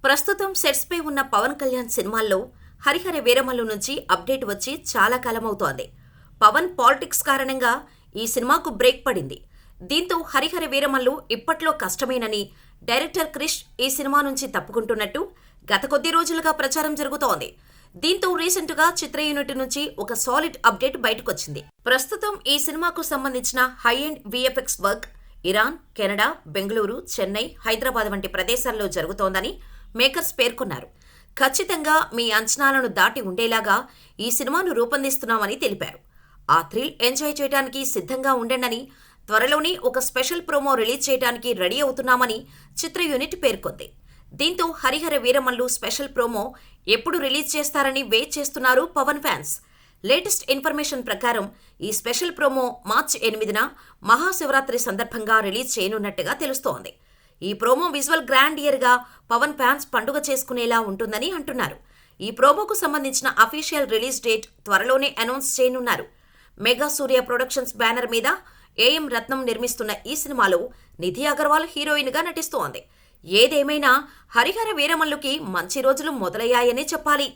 ప్రస్తుతం సెట్స్ పై ఉన్న పవన్ కళ్యాణ్ సినిమాల్లో హరిహర వీరమల్లు నుంచి అప్డేట్ వచ్చి చాలా కాలమవుతోంది. పవన్ పాలిటిక్స్ కారణంగా ఈ సినిమాకు బ్రేక్ పడింది. దీంతో హరిహర వీరమల్లు ఇప్పట్లో కష్టమేనని డైరెక్టర్ క్రిష్ ఈ సినిమా నుంచి తప్పుకుంటున్నట్టు గత కొద్ది రోజులుగా ప్రచారం జరుగుతోంది. దీంతో రీసెంట్ గా చిత్ర యూనిట్ నుంచి ఒక సాలిడ్ అప్డేట్ బయటకొచ్చింది. ప్రస్తుతం ఈ సినిమాకు సంబంధించిన high end VFX work Iran, Canada, Bengaluru, Chennai, Hyderabad వంటి ప్రదేశాల్లో జరుగుతోందని మేకర్స్ పేర్కొన్నారు. ఖచ్చితంగా మీ అంచనాలను దాటి ఉండేలాగా ఈ సినిమాను రూపొందిస్తున్నామని తెలిపారు. ఆ థ్రిల్ ఎంజాయ్ చేయడానికి సిద్ధంగా ఉండండని, త్వరలోనే ఒక స్పెషల్ ప్రోమో రిలీజ్ చేయడానికి రెడీ అవుతున్నామని చిత్ర యూనిట్ పేర్కొంది. దీంతో హరిహర వీరమల్లు స్పెషల్ ప్రోమో ఎప్పుడు రిలీజ్ చేస్తారని వెయిట్ చేస్తున్నారు పవన్ ఫ్యాన్స్. లేటెస్ట్ ఇన్ఫర్మేషన్ ప్రకారం ఈ స్పెషల్ ప్రోమో మార్చి 8న మహాశివరాత్రి సందర్భంగా రిలీజ్ చేయనున్నట్టుగా తెలుస్తోంది. ఈ ప్రోమో విజువల్ గ్రాండియర్గా పవన్ ఫ్యాన్స్ పండుగ చేసుకునేలా ఉంటుందని అంటున్నారు. ఈ ప్రోమోకు సంబంధించిన అఫీషియల్ రిలీజ్ డేట్ త్వరలోనే అనౌన్స్ చేయనున్నారు. మెగా సూర్య ప్రొడక్షన్స్ బ్యానర్ మీద ఏఎం రత్నం నిర్మిస్తున్న ఈ సినిమాలో నిధి అగర్వాల్ హీరోయిన్గా నటిస్తోంది. ఏదేమైనా హరిహర వీరమల్లుకి మంచి రోజులు మొదలయ్యాయనే చెప్పాలి.